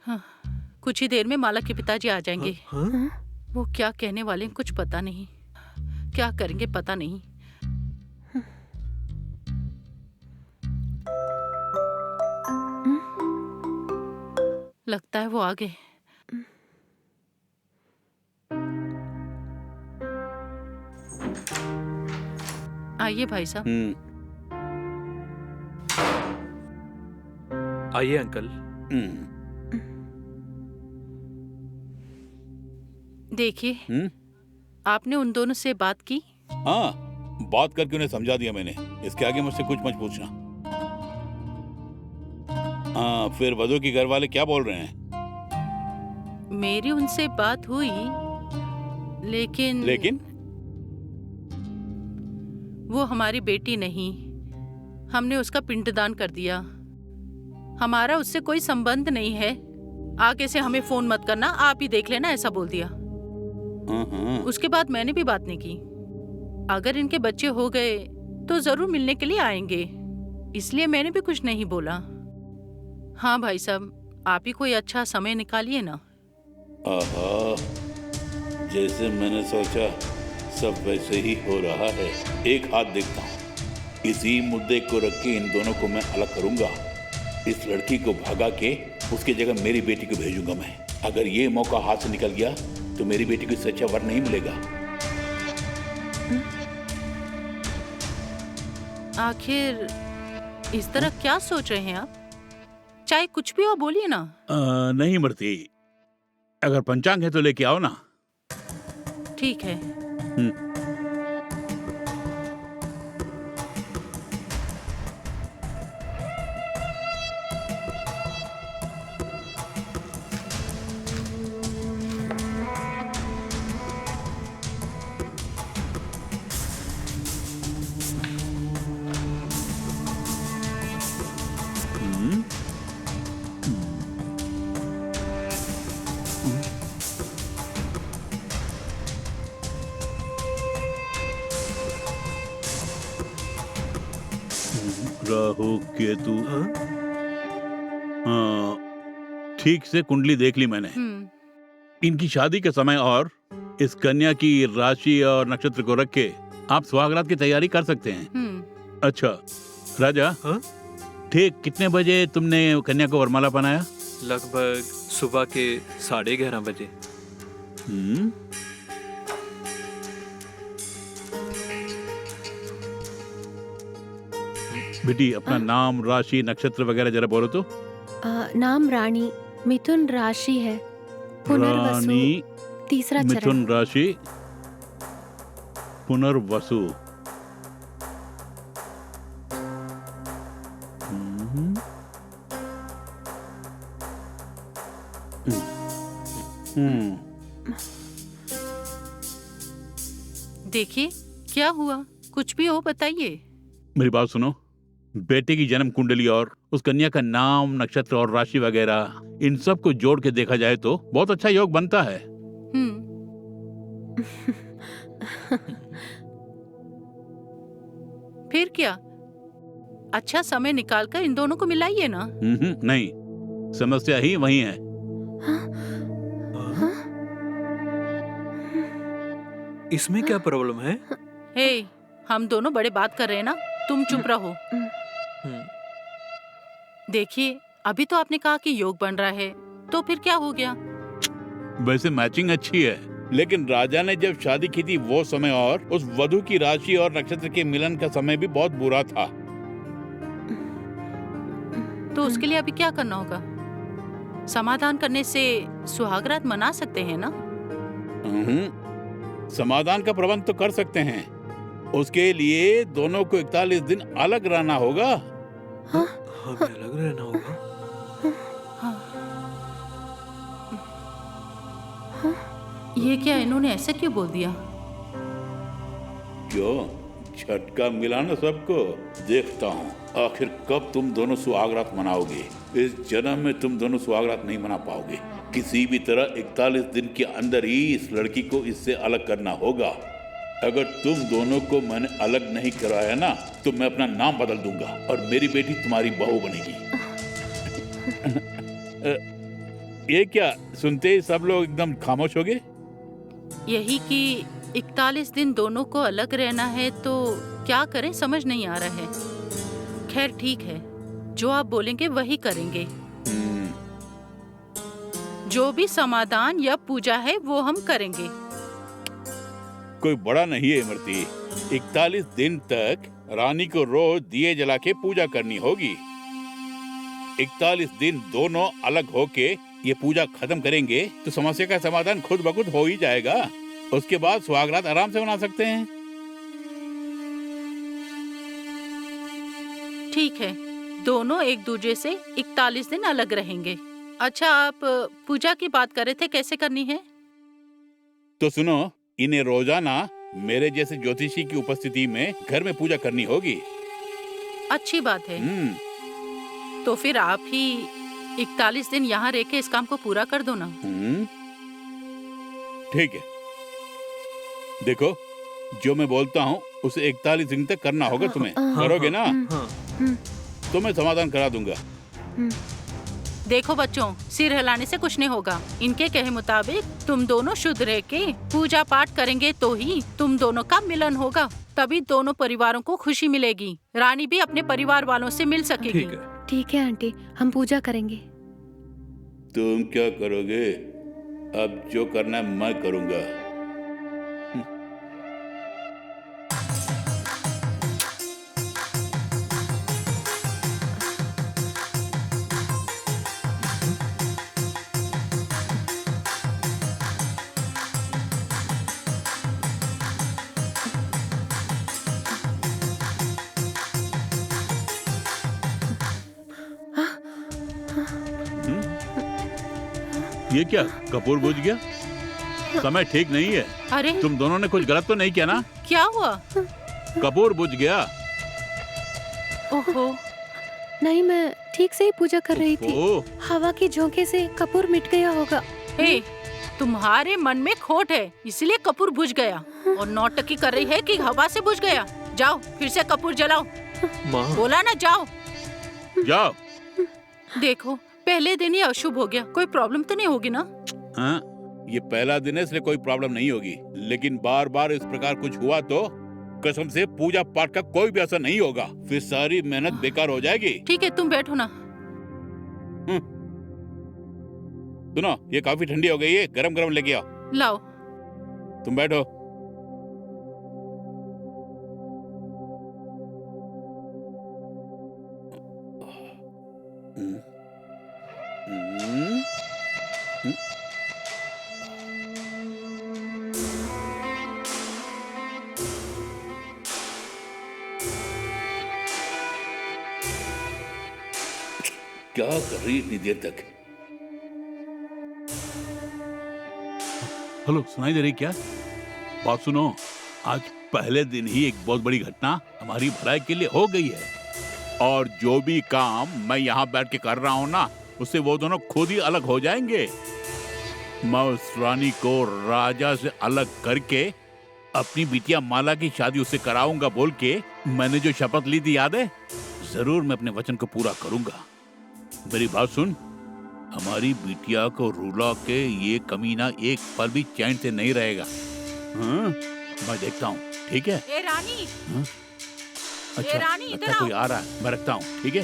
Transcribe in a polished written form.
हाँ, कुछ ही देर में माला के पिताजी आ जाएंगे। हाँ? वो क्या कहने वाले हैं कुछ पता नहीं, क्या करेंगे पता नहीं। लगता है वो आ गए। आइए भाई साहब। आइए अंकल। देखिए, आपने उन दोनों से बात की? हाँ, बात करके उन्हें समझा दिया मैंने। इसके आगे मुझसे कुछ मत पूछना। हाँ, फिर वधू के घर वाले क्या बोल रहे हैं? मेरी उनसे बात हुई, लेकिन वो हमारी बेटी नहीं। हमने उसका पिंडदान कर दिया। हमारा उससे कोई संबंध नहीं है। आगे से हमें फोन मत करना, आप ही देख लेना, ऐसा बोल दिया। उसके बाद मैंने भी बात नहीं की। अगर इनके बच्चे हो गए तो जरूर मिलने के लिए आएंगे, इसलिए मैंने भी कुछ नहीं बोला। हाँ भाई साहब, आप ही कोई अच्छा समय निकालिए ना। आहा, जैसे मैंने सोचा सब वैसे ही हो रहा है। एक हाथ देखता हूँ। इसी मुद्दे को रख के इन दोनों को मैं अलग करूंगा। इस लड़की को भगा के उसकी जगह मेरी बेटी को भेजूंगा मैं। अगर ये मौका हाथ से निकल गया तो मेरी बेटी को इससे अच्छा वर नहीं मिलेगा। आखिर इस तरह क्या सोच रहे हैं आप? चाहे कुछ भी हो, बोलिए ना। नहीं मरती, अगर पंचांग है तो लेके आओ ना। ठीक है। राहु केतु। ठीक से कुंडली देख ली मैंने। इनकी शादी के समय और इस कन्या की राशि और नक्षत्र को रख के आप सुहागरात की तैयारी कर सकते हैं। अच्छा राजा, ठीक कितने बजे तुमने कन्या को वरमाला पहनाया? लगभग सुबह के 11:30 बजे। बेटी अपना नाम, राशि, नक्षत्र वगैरह जरा बोलो तो। नाम रानी, मिथुन राशि है, पुनर्वसु रानी, तीसरा चरण। मिथुन राशि, पुनर्वसु। देखिए, क्या हुआ? कुछ भी हो बताइए। मेरी बात सुनो। बेटे की जन्म कुंडली और उस कन्या का नाम, नक्षत्र और राशि वगैरह, इन सब को जोड़ के देखा जाए तो बहुत अच्छा योग बनता है। फिर क्या, अच्छा समय निकालकर इन दोनों को मिलाइए ना। नहीं, समस्या ही वही है। इसमें क्या प्रॉब्लम है? हे, हम दोनों बड़े बात कर रहे हैं ना, तुम चुप रहो। देखिए, अभी तो आपने कहा कि योग बन रहा है, तो फिर क्या हो गया? वैसे मैचिंग अच्छी है, लेकिन राजा ने जब शादी की थी वो समय और उस वधू की राशि और नक्षत्र के मिलन का समय भी बहुत बुरा था। तो उसके लिए अभी क्या करना होगा? समाधान करने से सुहागरात मना सकते हैं ना? समाधान का प्रबंध तो कर सकते हैं। उसके लिए दोनों को 41 दिन अलग रहना होगा। हमें अलग रहना होगा? ये क्या, इन्होंने ऐसा क्यों बोल दिया? क्यों, झटका मिला ना सबको। देखता हूँ आखिर कब तुम दोनों सुहागरात मनाओगे। इस जन्म में तुम दोनों सुहागरात नहीं मना पाओगे। किसी भी तरह 41 दिन के अंदर ही इस लड़की को इससे अलग करना होगा। अगर तुम दोनों को मैंने अलग नहीं कराया ना, तो मैं अपना नाम बदल दूंगा और मेरी बेटी तुम्हारी बहू बनेगी। ये क्या सुनते ही सब लोग एकदम खामोश हो गए? यही कि 41 दिन दोनों को अलग रहना है तो क्या करें समझ नहीं आ रहा है। खैर ठीक है, जो आप बोलेंगे वही करेंगे। जो भी समाधान या पूजा है वो हम करेंगे। कोई बड़ा नहीं है इमरती। 41 दिन तक रानी को रोज दिए जला के पूजा करनी होगी। 41 दिन दोनों अलग होके ये पूजा खत्म करेंगे तो समस्या का समाधान खुद ब खुद हो ही जाएगा। उसके बाद सुहागरात आराम से मना सकते हैं। ठीक है, दोनों एक दूसरे से 41 दिन अलग रहेंगे। अच्छा, आप पूजा की बात कर रहे थे, कैसे करनी है? तो सुनो, इन्हें रोजाना मेरे जैसे ज्योतिषी की उपस्थिति में घर में पूजा करनी होगी। अच्छी बात है। तो फिर आप ही 41 दिन यहाँ रह के इस काम को पूरा कर दो ना। ठीक है, देखो जो मैं बोलता हूँ उसे 41 दिन तक करना होगा तुम्हें। करोगे ना? तो मैं समाधान करा दूंगा। देखो बच्चों, सिर हिलाने से कुछ नहीं होगा। इनके कहे मुताबिक तुम दोनों शुद्ध रह के पूजा पाठ करेंगे तो ही तुम दोनों का मिलन होगा, तभी दोनों परिवारों को खुशी मिलेगी। रानी भी अपने परिवार वालों से मिल सकेगी। ठीक है आंटी, हम पूजा करेंगे। तुम क्या करोगे? अब जो करना है मैं करूंगा। ये क्या कपूर बुझ गया? समय ठीक नहीं है। अरे तुम दोनों ने कुछ गलत तो नहीं किया ना? क्या हुआ? कपूर बुझ गया। ओहो, नहीं, मैं ठीक से ही पूजा कर रही थी। ओह, हवा के झोंके से कपूर मिट गया होगा। ए, तुम्हारे मन में खोट है, इसलिए कपूर बुझ गया। और नौटंकी कर रही है कि हवा से बुझ गया। जाओ फिर से कपूर जलाओ। माँ, बोला ना, जाओ। जाओ। देखो, पहले दिन ही अशुभ हो गया, कोई प्रॉब्लम तो नहीं होगी ना? हाँ, ये पहला दिन है इसलिए कोई प्रॉब्लम नहीं होगी, लेकिन बार बार इस प्रकार कुछ हुआ तो कसम से पूजा पाठ का कोई भी असर नहीं होगा। फिर सारी मेहनत बेकार हो जाएगी। ठीक है, तुम बैठो ना। सुनो, ये काफी ठंडी हो गई है, गरम गरम लेके आओ। लाओ। तुम बैठो। क्या कर रही है इतनी देर तक? हेलो, सुनाई दे रही क्या? बात सुनो, आज पहले दिन ही एक बहुत बड़ी घटना हमारी भलाई के लिए हो गई है। और जो भी काम मैं यहाँ बैठ के कर रहा हूँ ना, उससे वो दोनों खुद ही अलग हो जाएंगे। मैं उस रानी को राजा से अलग करके अपनी बिटिया माला की शादी उससे कराऊंगा बोल के मैंने जो शपथ ली थी, याद है? जरूर मैं अपने वचन को पूरा करूंगा। मेरी बात सुन, हमारी बिटिया को रुला के ये कमीना एक पल भी चैन से नहीं रहेगा। हाँ, मैं देखता हूँ, ठीक है? ए रानी, अच्छा, रानी, लगता इधर कोई आओ। आ रहा है, मैं रखता हूँ, ठीक है?